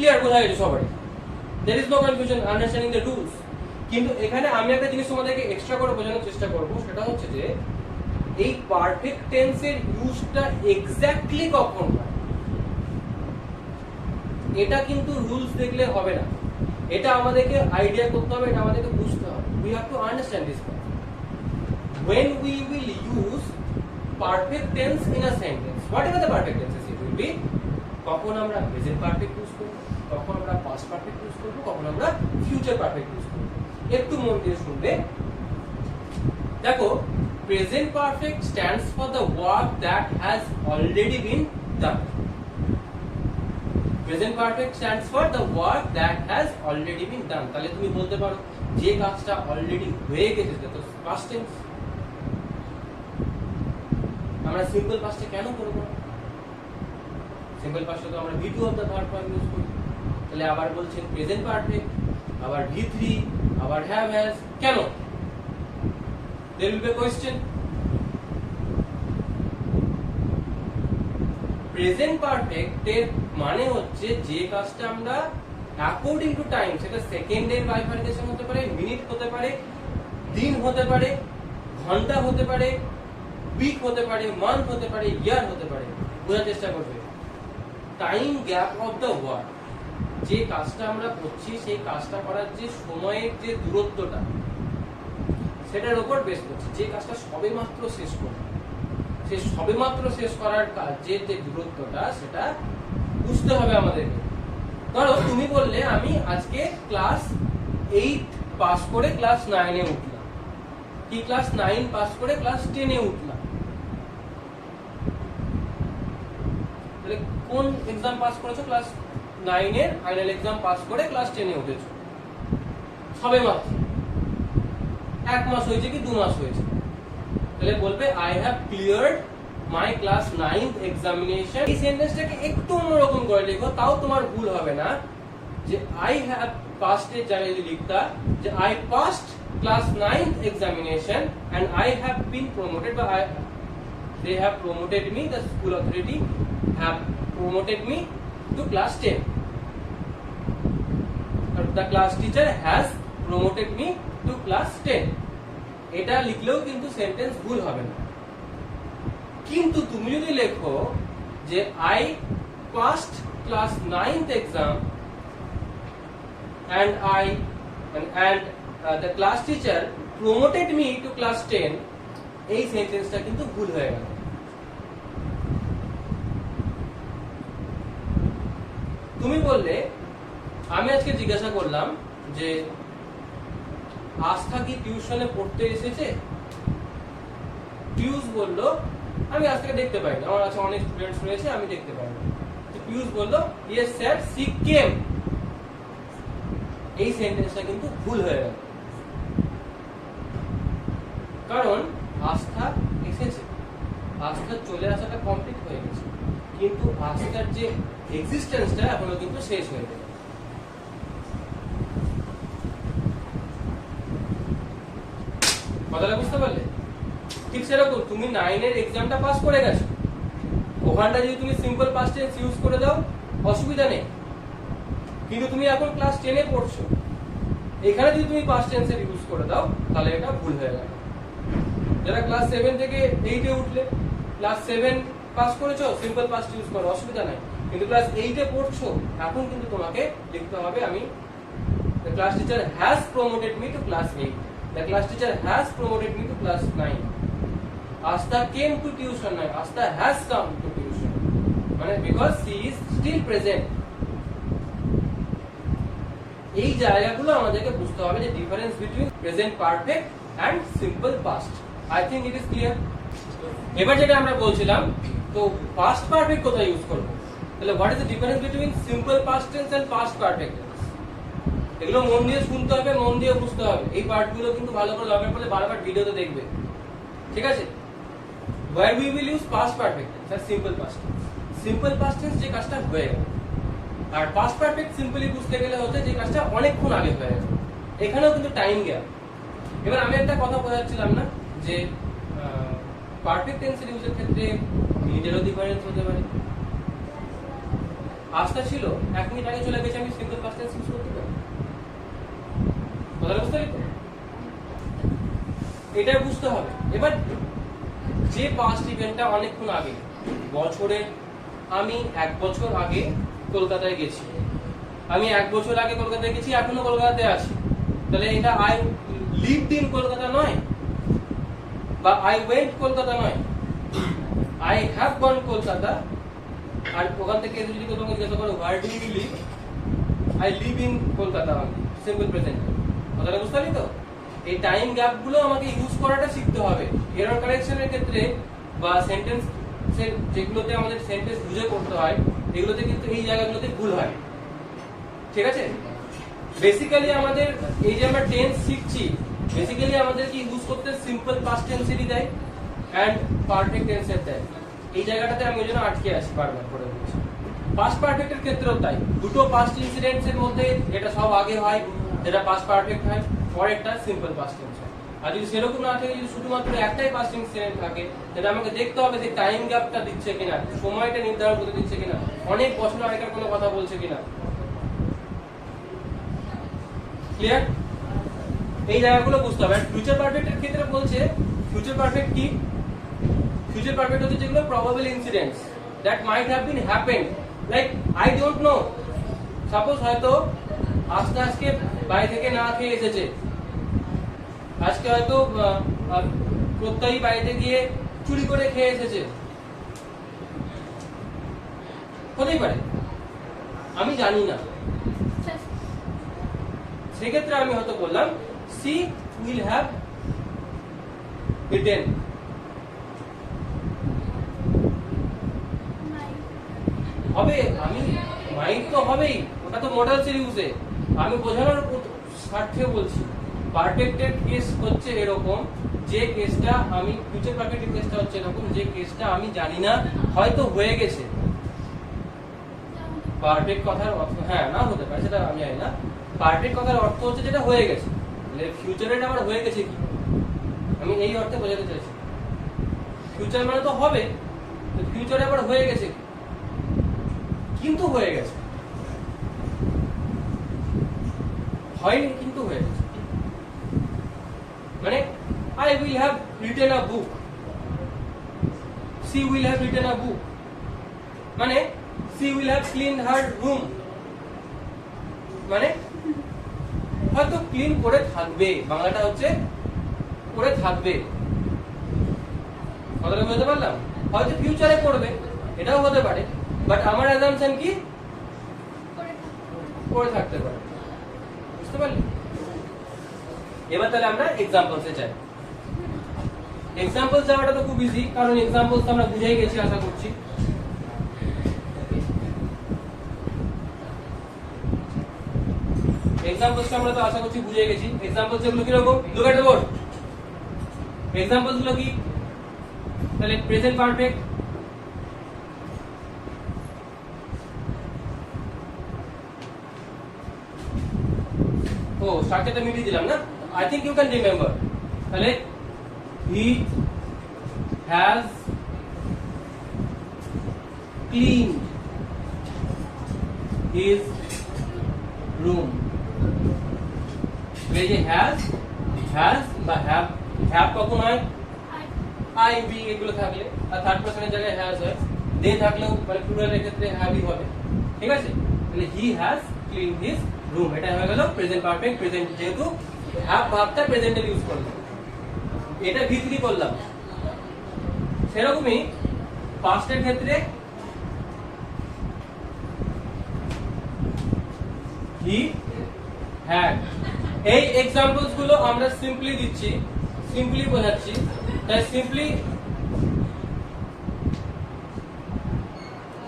Clear বোঝা গেছে সবাই? there is no confusion understanding the rules. কিন্তু এখানে আমি একটা জিনিস তোমাদেরকে এক্সট্রা করে বোঝানোর চেষ্টা করব, সেটা হচ্ছে যে এই পারফেক্ট টেন্সের ইউজটা এক্স্যাক্টলি কখন হয় এটা কিন্তু রুলস দেখলে হবে না, এটা আমাদেরকে আইডিয়া করতে হবে, এটা আমাদেরকে বুঝতে হবে। we have to understand this part. when we will use perfect tense in a sentence, whatever the perfect tenses it will be, কখন আমরা প্রেজেন্ট পারফেক্ট ইউজ করব, কখন আমরা পাস্ট পারফেক্ট ইউজ করব, কখন আমরা ফিউচার পারফেক্ট ইউজ করব, একটু মন দিয়ে শুনবে। দেখো, present perfect stands for the work that has already been done. Present perfect stands for the work that has already been done. তাহলে তুমি বলতে পারো যে কাজটা অলরেডি হয়ে গেছে সেটা তো পাস্ট টেন্স। আমরা সিম্পল পাস্টে কেন করব না? সিম্পল পাস্টে তো আমরা V2 of the verb form use করি। তাহলে আবার বলছেন প্রেজেন্ট পারফেক্ট, আবার V3, আবার হ্যাভ হ্যাজ, কেন? there will be a question. Present perfect এর মানে হচ্ছে যে কাজটা আমরা অ্যাকর্ডিং টু টাইম, সেটা সেকেন্ডের বাইফার্কেশন হতে পারে, মিনিট হতে পারে, দিন হতে পারে, ঘন্টা হতে পারে, উইক হতে পারে, মান্থ হতে পারে, ইয়ার হতে পারে। বোঝার চেষ্টা করবে time gap of the work, যে কাজটা আমরা করছি সেই কাজটা করার যে সময়ের যে দূরত্বটা সেটার উপর বেস করছে। যে কাজটা সবেমাত্র শেষ করবে, সেই সবেমাত্র শেষ করার কাজের যে দূরত্বটা সেটা বুঝতে হবে আমাদেরকে। ধরো তুমি বললে আমি আজকে ক্লাস 8 পাস করে ক্লাস 9 এ উঠলাম, কি ক্লাস 9 পাস করে ক্লাস 10 এ উঠলাম। তাহলে কোন এক্সাম পাস করেছো? ক্লাস 9 এর ফাইনাল এক্সাম পাস করে ক্লাস 10 এ উঠেছো, সবেমাত্র। 1 মাস হয়েছে কি 2 মাস হয়েছে? তাহলে বলবে I have cleared my class 9th examination. এই সেন্টেন্সটাকে একটু অন্যরকম করে লিখো, তাও তোমার ভুল হবে না। যে আই হ্যাভ পাসড এর জায়গায় লিখতা যে I passed class 9th examination and I have been promoted, বা they have promoted me, the school authority have promoted me to class 10, or the class teacher has promoted me to class 10। এটা লিখলেও কিন্তু sentence ভুল হবে না। কিন্তু তুমি যদি লেখো যে I passed class 9th exam and the class teacher promoted me to class 10, এই সেন্টেন্সটা কিন্তু ভুল হয়ে গেল। তুমি বললে আমি আজকে জিজ্ঞাসা করলাম যে আস্থা কি টিউশনে পড়তে এসেছে? পিয়ুষ বলল আমি আজকে দেখতে পাইনি, আমার কাছে অনেক স্টুডেন্টস রয়েছে, আমি দেখতে পাইনি। তো পিয়ুষ বলল ইয়েস স্যার শি কেম। এই সেন্টেন্সটা কিন্তু ভুল হয়ে গেল, কারণ আস্থা এসেছে, আস্থা চলে আসাটা কমপ্লিট হয়ে গেছে, কিন্তু আস্থার যে এক্সিস্টেন্সটা এখনো কিন্তু শেষ হয়ে গেল। কথাটা বুঝতে পারলে? ঠিক সেরকম তুমি 9 এর এক্সামটা পাস করে গেছো, ওখানটা যদি তুমি সিম্পল পাস্ট টেন্স ইউজ করে দাও অসুবিধা নেই, কিন্তু তুমি এখন ক্লাস 10 এ পড়ছো, এখানে যদি তুমি পাস্ট টেন্সের ইউজ করে দাও তাহলে এটা ভুল হয়ে গেল। যারা ক্লাস 7 থেকে 8 এ উঠলে, ক্লাস 7 পাস করেছো, সিম্পল পাস্ট ইউজ করো, অসুবিধা নাই। কিন্তু ক্লাস 8 এ পড়ছো, এখন কিন্তু তোমাকে লিখতে হবে আমি the class teacher has promoted me to class 8, the class teacher has promoted me to class 9. Astha came to tuition, নয় Astha has come to tuition, মানে because she is still present। এই জায়গাগুলো আমাদেরকে বুঝতে হবে যে difference between present perfect and simple past. I think it is clear. এবার যেটা আমরা বলছিলাম, তো পাস্ট পারফেক্ট কোথায় ইউজ করব? তাহলে what is the difference between simple past tense and past perfect tense? এগুলো মন দিয়ে শুনতে হবে, মন দিয়ে বুঝতে হবে। এই পার্টগুলো কিন্তু ভালো করে দরকার পড়লে বারবার ভিডিওতে দেখবে, ঠিক আছে? where we will use past perfect tense R simple past tense। simple past tense যে কাজটা হয়ে গেল, আর past perfect সিম্পলি বুঝতে গেলে হচ্ছে যে কাজটা অনেকক্ষণ আগে হয়ে গেল। এখানেও কিন্তু টাইম গ্যাপ। এবার আমি একটা কথা বোঝাচ্ছিলাম না যে পারফেক্ট টেন্সের ইউজের ক্ষেত্রে মিনিটেরও ডিফারেন্স হতে পারে, আসটা ছিল 1 মিনিট আগে চলে গেছে, আমি সিম্পল পাস্ট টেন্স ইউজ করতে পারি। কথাটা বুঝতে পারলি তো? এটা বুঝতে হবে। এবার যে পাস্ট ইভেন্টটা অনেকক্ষণ আগে, বছরে আমি 1 বছর আগে কলকাতায় গেছি, আমি 1 বছর আগে কলকাতায় গেছি, এখনো কলকাতাতে আছি, তাহলে এটা আই লিভড ইন কলকাতা নয়, বা আই ওয়েন্ট কলকাতা নয়, আই হ্যাভ গন কলকাতা। আর ওখান থেকে যদি তোমাকে জিজ্ঞাসা করো where do you live, I live in Kolkata, simple present. কথাটা বুঝতে পারলি তো? এই টাইম গ্যাপ গুলো আমাকে ইউজ করাটা শিখতে হবে। এরর কারেকশনের ক্ষেত্রে বা সেন্টেন্স যেগুলোতে আমাদের সেন্টেন্স বুঝে করতে হয়, এগুলোতে কিন্তু এই জায়গাগুলোতে ভুল হয়। ঠিক আছে? বেসিক্যালি আমাদের এই যে আমরা টেন্স শিখছি, বেসিক্যালি আমাদের কি ইউজ করতে সিম্পল পাস্ট টেন্সেরই দেয় এন্ড পারফেক্ট টেন্সের দেয়। এই জায়গাটাতে আমি ওই জন্য আটকে আছি, বারবার করে বলছি। পাস্ট পারফেক্টের ক্ষেত্রেও তাই, দুটো পাস্ট ইনসিডেন্টস এর মধ্যে যেটা সব আগে হয়, যেটা পাস্ট পারফেক্ট হয়, পরেরটা সিম্পল পাস্ট টেন্স হয়। আর যদি সেরকম না থাকে, যদি শুধুমাত্র একটাই পাস্ট ইনসিডেন্ট থাকে, তাহলে আমাকে দেখতে হবে যে টাইম গ্যাপটা দিচ্ছে কিনা, সময়টা নির্ধারণ করতে দিচ্ছে কিনা, অনেক বছর আগেকার কোনো কথা বলছে কিনা। ক্লিয়ার? এই জায়গাগুলো বুঝতে হবে। ফিউচার পারফেক্টের ক্ষেত্রে বলছে ফিউচার পারফেক্ট কি? ফিউচার পারফেক্ট হচ্ছে যেগুলো probable incidents that might have been happened, like I don't know. Suppose হয়তো আজকে বাইরে থেকে না খেয়ে এসেছে, আজকে হয়তো প্রত্যয়ী বাড়িতে গিয়ে চুরি করে খেয়ে এসেছে, হতেই পারে, আমি জানি না। সেক্ষেত্রে আমি হয়তো বললাম সি উইল হ্যাভ ইটেন। হবে, আমি মাইন্ড তো হবেই, ওটা তো মডেল সিরিজে আমি বোঝানোর স্বার্থে বলছি। পারফেক্টেড কেস হচ্ছে এরকম যে কেসটা আমি, ফিউচার পারফেক্টেড কেসটা হচ্ছে এরকম যে কেসটা আমি জানি না, হয়তো হয়ে গেছে। পারফেক্ট কথার অর্থ, হ্যাঁ না হতে পারে, সেটা আমি জানি না। পারফেক্ট কথার অর্থ হচ্ছে যেটা হয়ে গেছে। ফিউচারে আবার হয়ে গেছে কি, আমি এই অর্থে বোঝাতে চাইছি। ফিউচার মানে তো হবে, ফিউচারে আবার হয়ে গেছে কি, কিন্তু হয়ে গেছে, হয়নি কিন্তু হয়ে গেছে। মানে I will have written a book, she will have written a book, মানে she will have cleaned her room, মানে হয়তো ক্লিন করে থাকবে, বাংলাটা হচ্ছে করে থাকবে। কথাটা বুঝতে পারলাম? হয়তো ফিউচারে করবে, এটাও হতে পারে, বাট আমার অ্যাজাম্পশন কি করে থাকতে পারে। বুঝতে পারলি? এবার তাহলে আমরা এক্সাম্পলসে যাই। এক্সাম্পল যাওয়াটা তো খুব ইজি, কারণ এক্সাম্পলস আমরা বুঝেই গেছি আশা করছি। এক্সাম্পলস আমরা তো আশা করছি বুঝে গেছি। এক্সাম্পলস গুলো কি রকম? Look at the board. Examples গুলো কি? তাহলে প্রেজেন্ট পারফেক্ট, ও স্ট্রাকচারটা মিলিয়ে দিলাম না, I think you can remember. তাহলে he has cleaned his room. এই যে হ্যাজ বা হ্যাভ কখন হয়? আই বি এগুলো থাকলে, আর থার্ড পারসনের জায়গায় হ্যাজ হয়। দে থাকলেও মানে প্লুরালের ক্ষেত্রে হ্যাভই হবে। ঠিক আছে? তাহলে he has cleaned his room, এটা হয়ে গেল প্রেজেন্ট পারফেক্ট। প্রেজেন্ট যেহেতু হ্যাভ ভার্বটা প্রেজেন্টে ইউজ করলাম, এটা ভিতরি করলাম। সেরকমই পাস্টের ক্ষেত্রে হি হ্যাড। এই এক্সাম্পলস গুলো আমরা সিম্পলি দিচ্ছি, সিম্পলি বোঝাচ্ছি, তাই সিম্পলি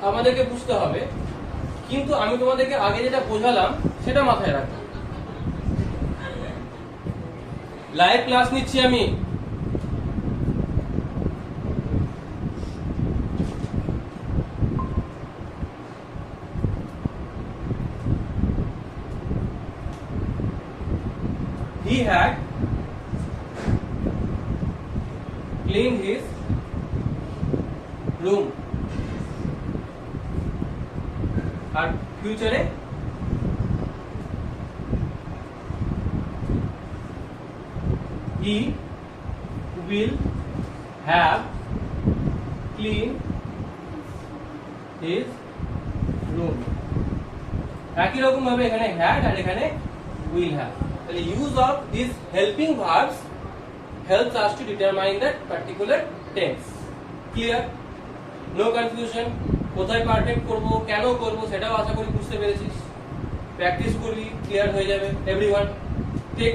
আমাদেরকে বুঝতে হবে। কিন্তু আমি তোমাদেরকে আগে যেটা বোঝালাম সেটা মাথায় রাখো। লাইভ ক্লাস নিচ্ছি আমি, he had cleaned his room. আর ফিউচারে he will have clean his room। একই রকম ভাবে এখানে had আর এখানে will have, তাহলে use of these helping verbs helps us to determine that particular tense। clear? no confusion? কোথায় পারফেক্ট করব, কেন করব সেটাও আশা করি বুঝতে পেরেছিস। প্র্যাকটিস করবি, ক্লিয়ার হয়ে যাবে। Everyone take